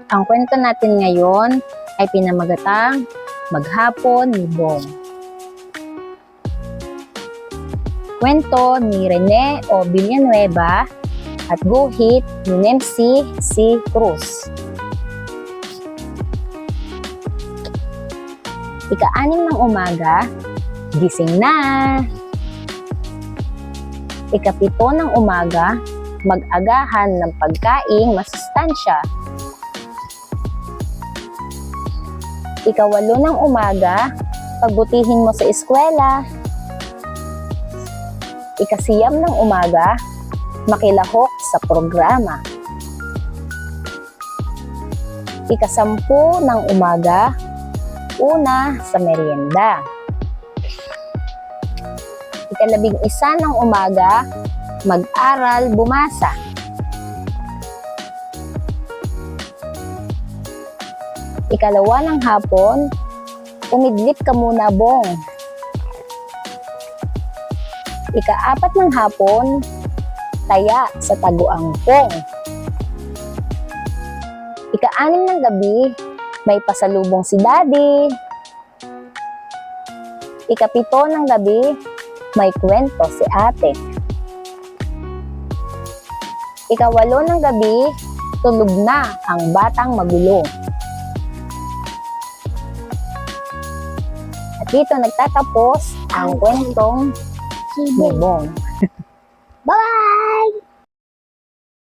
Ang kwento natin ngayon ay pinamagatang Maghapon ni Bong. Kwento ni Rene O. Villanueva at guhit ni Nemsi C. Cruz. Ika-6 ng umaga, gising na! Ika-7 ng umaga, mag-agahan ng pagkaing masustansya. Ika-8 ng umaga, pagbutihin mo sa eskwela. Ika-9 ng umaga, makilahok sa programa. Ika-10 ng umaga, una sa merienda. Ika-11 ng umaga, mag-aral bumasa. Ika-2 ng hapon, umidlip ka muna, Bong. Ika-4 ng hapon, taya sa taguangpong. Ika-6 ng gabi, may pasalubong si Daddy. Ika-7 ng gabi, may kwento si Ate. Ika-8 ng gabi, tulog na ang batang magulo. At dito nagtatapos ang kwentong ni Bong. Bye!